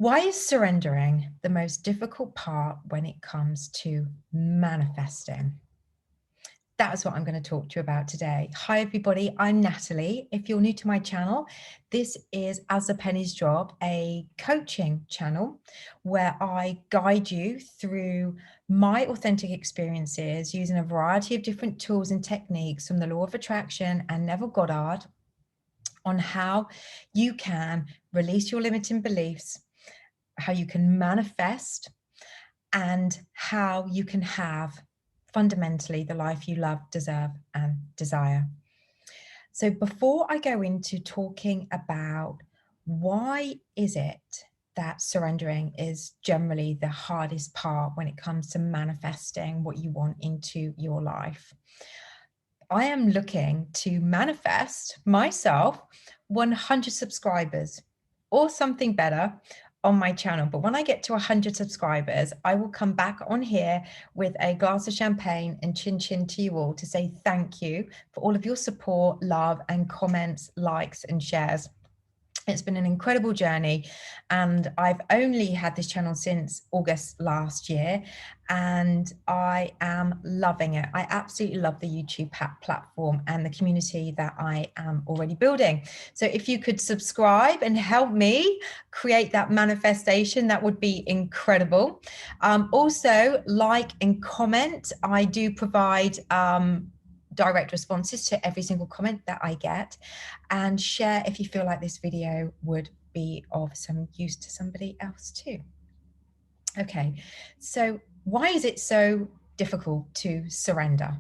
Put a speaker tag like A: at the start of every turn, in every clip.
A: Why is surrendering the most difficult part when it comes to manifesting? That's what I'm going to talk to you about today. Hi, everybody. I'm Natalie. If you're new to my channel, this is As a Penny's Job, a coaching channel where I guide you through my authentic experiences using a variety of different tools and techniques from the law of attraction and Neville Goddard on how you can release your limiting beliefs, how you can manifest, and how you can have fundamentally the life you love, deserve, and desire. So before I go into talking about why is it that surrendering is generally the hardest part when it comes to manifesting what you want into your life, I am looking to manifest myself 100 subscribers or something better on my channel. But when I get to 100 subscribers, I will come back on here with a glass of champagne and chin chin to you all to say thank you for all of your support, love, and comments, likes, and shares. It's been an incredible journey, and I've only had this channel since August last year, and I am loving it. I absolutely love the YouTube platform and the community that I am already building. So if you could subscribe and help me create that manifestation, that would be incredible. Also, like and comment. I do provide direct responses to every single comment that I get, and share if you feel like this video would be of some use to somebody else too. Okay, so why is it so difficult to surrender?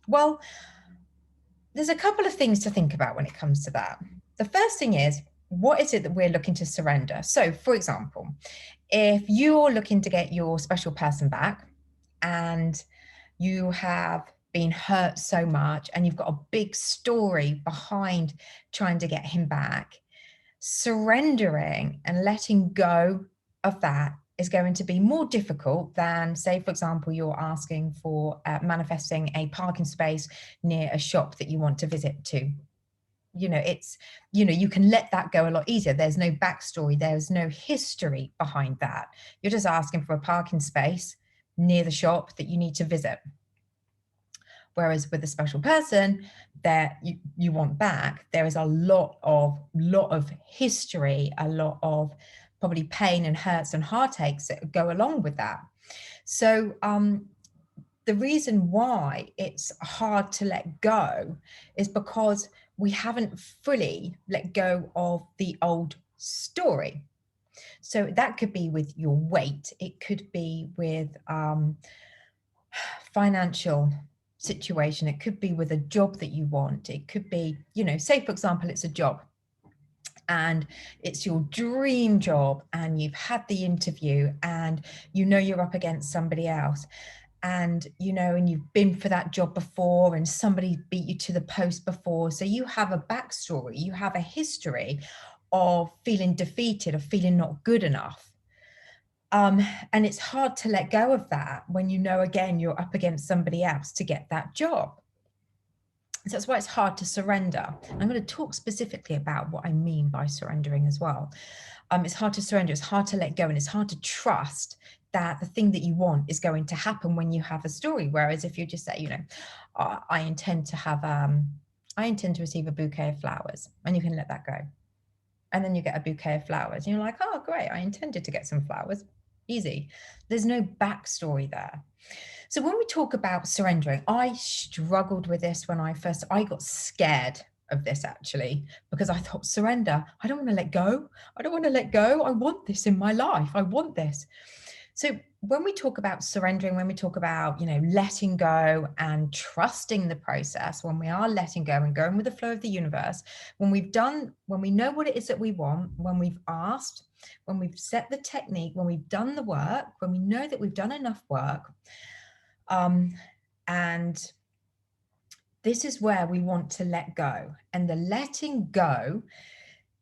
A: Well, there's a couple of things to think about when it comes to that. The first thing is, what is it that we're looking to surrender? So for example, if you're looking to get your special person back and you have been hurt so much and you've got a big story behind trying to get him back, surrendering and letting go of that is going to be more difficult than, say, for example, you're asking for manifesting a parking space near a shop that you want to visit to. You can let that go a lot easier. There's no backstory, there's no history behind that. You're just asking for a parking space near the shop that you need to visit. Whereas with a special person that you want back, there is a lot of history, a lot of probably pain and hurts and heartaches that go along with that. So the reason why it's hard to let go is because we haven't fully let go of the old story. So that could be with your weight. It could be with financial situation. It could be with a job that you want. It could be, say, for example, it's a job and it's your dream job and you've had the interview and you're up against somebody else. And you've been for that job before and somebody beat you to the post before. So you have a backstory, you have a history of feeling defeated, of feeling not good enough. And it's hard to let go of that when again, you're up against somebody else to get that job. So that's why it's hard to surrender. I'm going to talk specifically about what I mean by surrendering as well. It's hard to surrender, it's hard to let go, and it's hard to trust that the thing that you want is going to happen when you have a story. Whereas if you just say, I intend to receive a bouquet of flowers, and you can let that go. And then you get a bouquet of flowers and you're like, oh, great, I intended to get some flowers. Easy. There's no backstory there. So when we talk about surrendering, I struggled with this when I got scared of this actually, because I thought, surrender, I don't want to let go. I don't want to let go. I want this in my life. I want this. So when we talk about surrendering, when we talk about, letting go and trusting the process, when we are letting go and going with the flow of the universe, when we know what it is that we want, when we've asked, when we've set the technique, when we've done the work, when we know that we've done enough work, and this is where we want to let go. And the letting go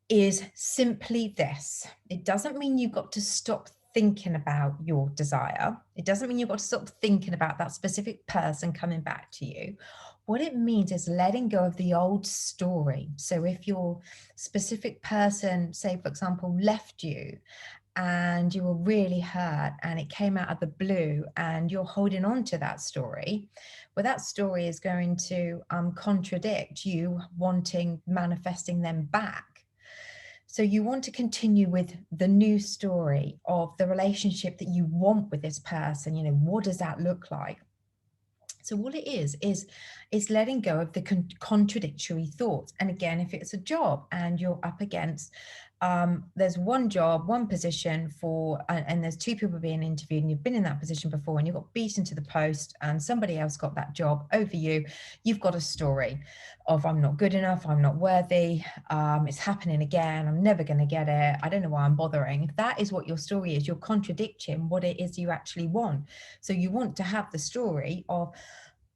A: is simply this. It doesn't mean you've got to stop thinking about your desire. It doesn't mean you've got to stop thinking about that specific person coming back to you. What it means is letting go of the old story. So if your specific person, say, for example, left you and you were really hurt and it came out of the blue and you're holding on to that story, well, that story is going to contradict you manifesting them back. So you want to continue with the new story of the relationship that you want with this person. You know, what does that look like? So all it is letting go of the contradictory thoughts. And again, if it's a job and you're up against, there's one job, one position for, and there's two people being interviewed and you've been in that position before and you got beaten to the post and somebody else got that job over you, you've got a story of I'm not good enough, I'm not worthy, it's happening again, I'm never going to get it, I don't know why I'm bothering. If that is what your story is, you're contradicting what it is you actually want. So you want to have the story of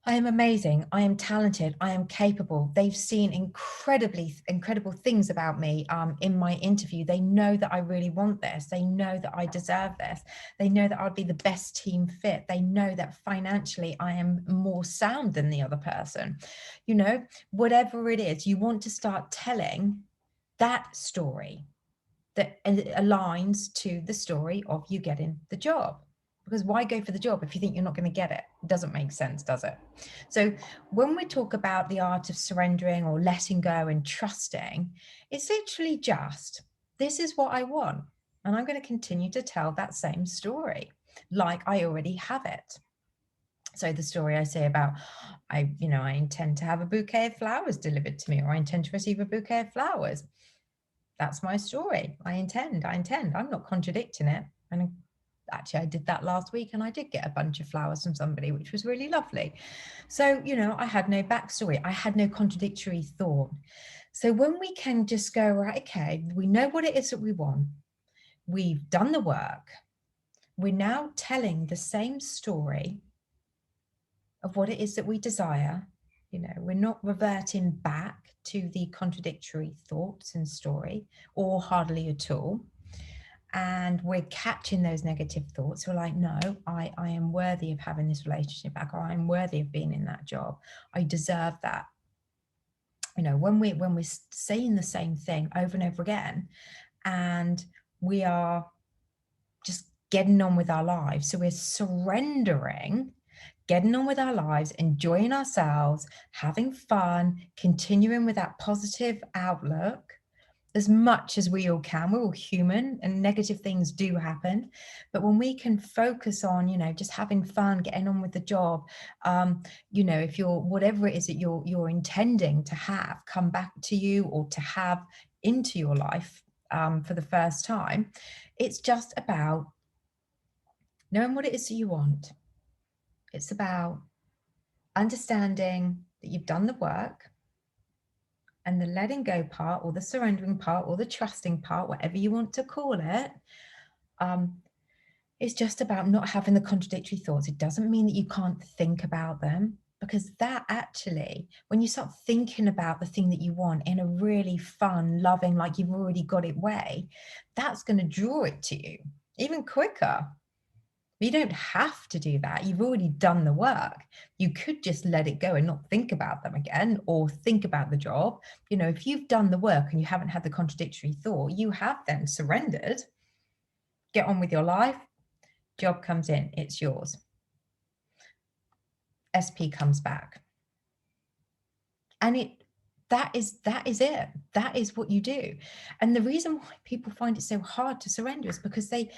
A: I am amazing. I am talented. I am capable. They've seen incredible things about me in my interview. They know that I really want this. They know that I deserve this. They know that I'd be the best team fit. They know that financially I am more sound than the other person. You know, whatever it is, you want to start telling that story that aligns to the story of you getting the job. Because why go for the job if you think you're not going to get it? It doesn't make sense, does it? So when we talk about the art of surrendering or letting go and trusting, it's literally just, this is what I want. And I'm going to continue to tell that same story like I already have it. So the story I say about, I intend to have a bouquet of flowers delivered to me, or I intend to receive a bouquet of flowers. That's my story. I intend. I'm not contradicting it. And actually, I did that last week and I did get a bunch of flowers from somebody, which was really lovely. So, I had no backstory. I had no contradictory thought. So when we can just go, right, okay, we know what it is that we want. We've done the work. We're now telling the same story of what it is that we desire. We're not reverting back to the contradictory thoughts and story, or hardly at all. And we're catching those negative thoughts. We're like, no, I am worthy of having this relationship back, or I'm worthy of being in that job. I deserve that. When we're saying the same thing over and over again, and we are just getting on with our lives. So we're surrendering, getting on with our lives, enjoying ourselves, having fun, continuing with that positive outlook as much as we all can. We're all human and negative things do happen. But when we can focus on, just having fun, getting on with the job, if you're, whatever it is that you're intending to have come back to you or to have into your life for the first time, it's just about knowing what it is that you want. It's about understanding that you've done the work, and the letting go part, or the surrendering part, or the trusting part, whatever you want to call it, it's just about not having the contradictory thoughts. It doesn't mean that you can't think about them, because that actually, when you start thinking about the thing that you want in a really fun, loving, like you've already got it way, that's going to draw it to you even quicker. But you don't have to do that. You've already done the work. You could just let it go and not think about them again, or think about the job. If you've done the work and you haven't had the contradictory thought, you have then surrendered. Get on with your life. Job comes in, it's yours. SP comes back. And that is it. That is what you do. And the reason why people find it so hard to surrender is because they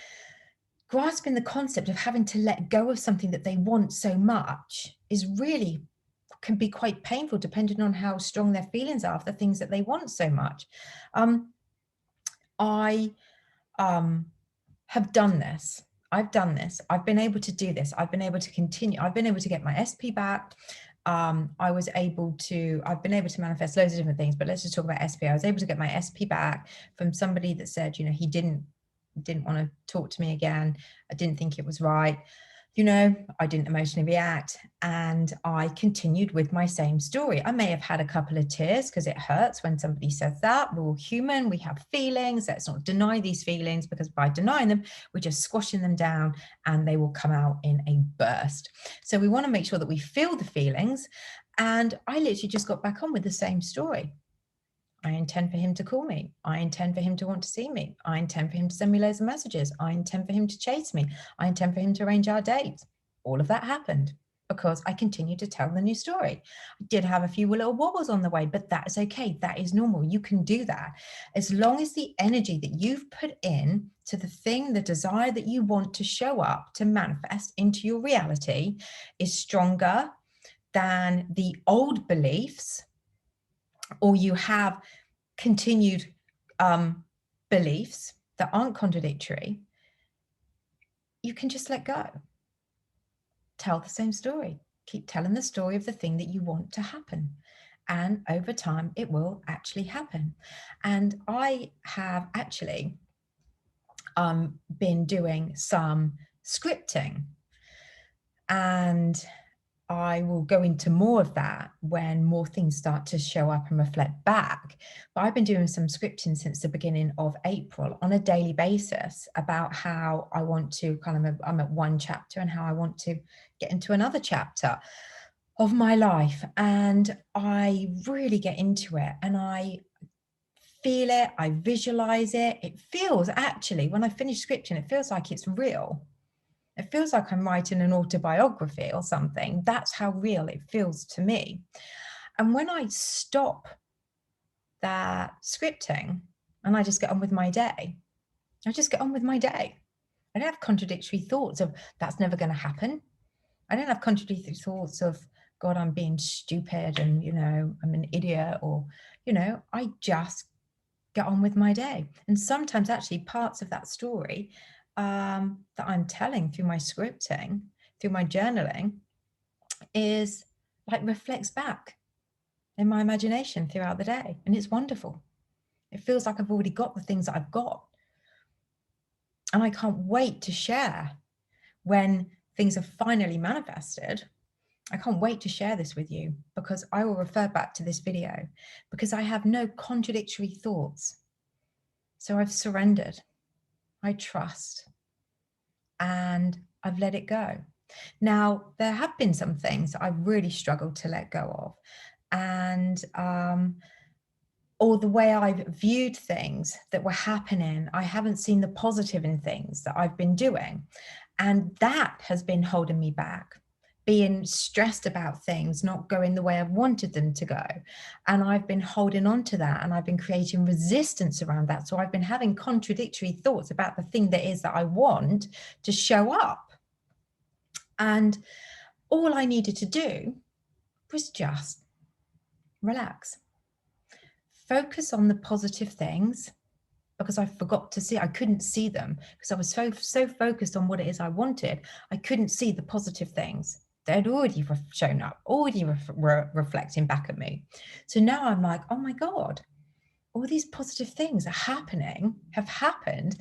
A: grasping the concept of having to let go of something that they want so much can be quite painful, depending on how strong their feelings are for the things that they want so much. I have done this. I've done this. I've been able to do this. I've been able to continue. I've been able to get my SP back. I've been able to manifest loads of different things, but let's just talk about SP. I was able to get my SP back from somebody that said, he didn't want to talk to me again. I didn't think it was right. I didn't emotionally react, and I continued with my same story. I may have had a couple of tears because it hurts when somebody says that. We're all human. We have feelings. Let's not deny these feelings, because by denying them, we're just squashing them down and they will come out in a burst. So we want to make sure that we feel the feelings. And I literally just got back on with the same story. I intend for him to call me. I intend for him to want to see me. I intend for him to send me loads of messages. I intend for him to chase me. I intend for him to arrange our dates. All of that happened because I continued to tell the new story. I did have a few little wobbles on the way, but that is okay. That is normal. You can do that. As long as the energy that you've put in to the thing, the desire that you want to show up, to manifest into your reality is stronger than the old beliefs, or you have continued beliefs that aren't contradictory, you can just let go. Tell the same story. Keep telling the story of the thing that you want to happen. And over time, it will actually happen. And I have actually been doing some scripting, and I will go into more of that when more things start to show up and reflect back. But I've been doing some scripting since the beginning of April on a daily basis about how I want to I'm at one chapter and how I want to get into another chapter of my life. And I really get into it and I feel it, I visualize it. It feels actually, when I finish scripting, it feels like it's real. It feels like I'm writing an autobiography or something. That's how real it feels to me. And when I stop that scripting and I just get on with my day, I just get on with my day. I don't have contradictory thoughts of that's never going to happen. I don't have contradictory thoughts of, God, I'm being stupid and, I'm an idiot, or, I just get on with my day. And sometimes actually parts of that story that I'm telling through my scripting, through my journaling, is like reflects back in my imagination throughout the day. And it's wonderful. It feels like I've already got the things that I've got. And I can't wait to share when things are finally manifested. I can't wait to share this with you, because I will refer back to this video because I have no contradictory thoughts. So I've surrendered. I trust. And I've let it go. Now, there have been some things that I've really struggled to let go of. And or the way I've viewed things that were happening, I haven't seen the positive in things that I've been doing. And that has been holding me back, being stressed about things not going the way I've wanted them to go. And I've been holding on to that, and I've been creating resistance around that. So I've been having contradictory thoughts about the thing that is that I want to show up. And all I needed to do was just relax, focus on the positive things, because I forgot to see, I couldn't see them because I was so focused on what it is I wanted. I couldn't see the positive things. They'd already shown up, already reflecting back at me. So now I'm like, oh my God, all these positive things have happened.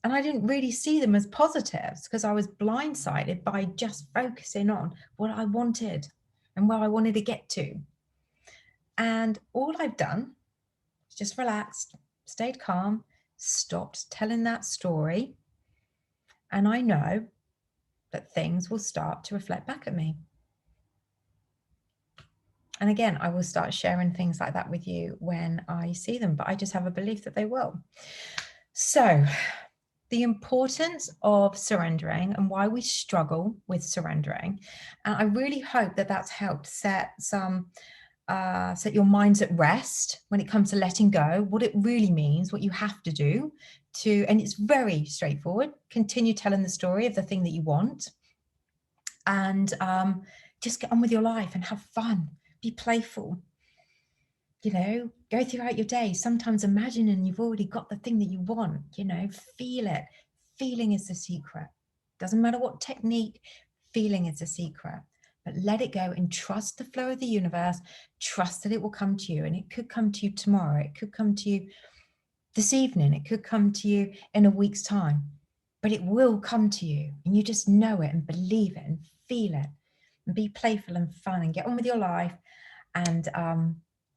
A: And I didn't really see them as positives because I was blindsided by just focusing on what I wanted and where I wanted to get to. And all I've done is just relaxed, stayed calm, stopped telling that story. And I know that things will start to reflect back at me. And again, I will start sharing things like that with you when I see them, but I just have a belief that they will. So the importance of surrendering and why we struggle with surrendering. And I really hope that that's helped set your minds at rest when it comes to letting go, what it really means, what you have to do to, and it's very straightforward, continue telling the story of the thing that you want, and just get on with your life and have fun, be playful, go throughout your day, sometimes imagining you've already got the thing that you want, feel it. Feeling is the secret. Doesn't matter what technique, feeling is the secret. But let it go and trust the flow of the universe. Trust that it will come to you, and it could come to you tomorrow. It could come to you this evening. It could come to you in a week's time, but it will come to you, and you just know it and believe it and feel it and be playful and fun and get on with your life. And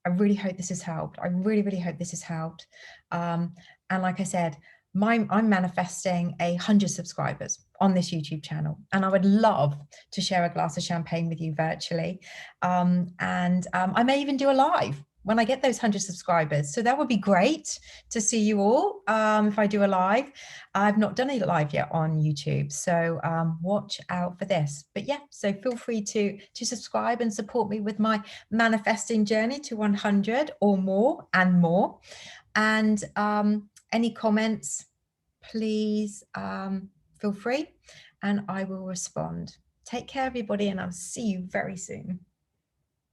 A: I really hope this has helped. I really, really hope this has helped. And like I said, I'm manifesting 100 subscribers on this YouTube channel, and I would love to share a glass of champagne with you virtually. I may even do a live when I get those 100 subscribers. So that would be great to see you all if I do a live. I've not done a live yet on YouTube, so watch out for this. But yeah, so feel free to subscribe and support me with my manifesting journey to 100 or more and more. And any comments, please feel free and I will respond. Take care, everybody, and I'll see you very soon.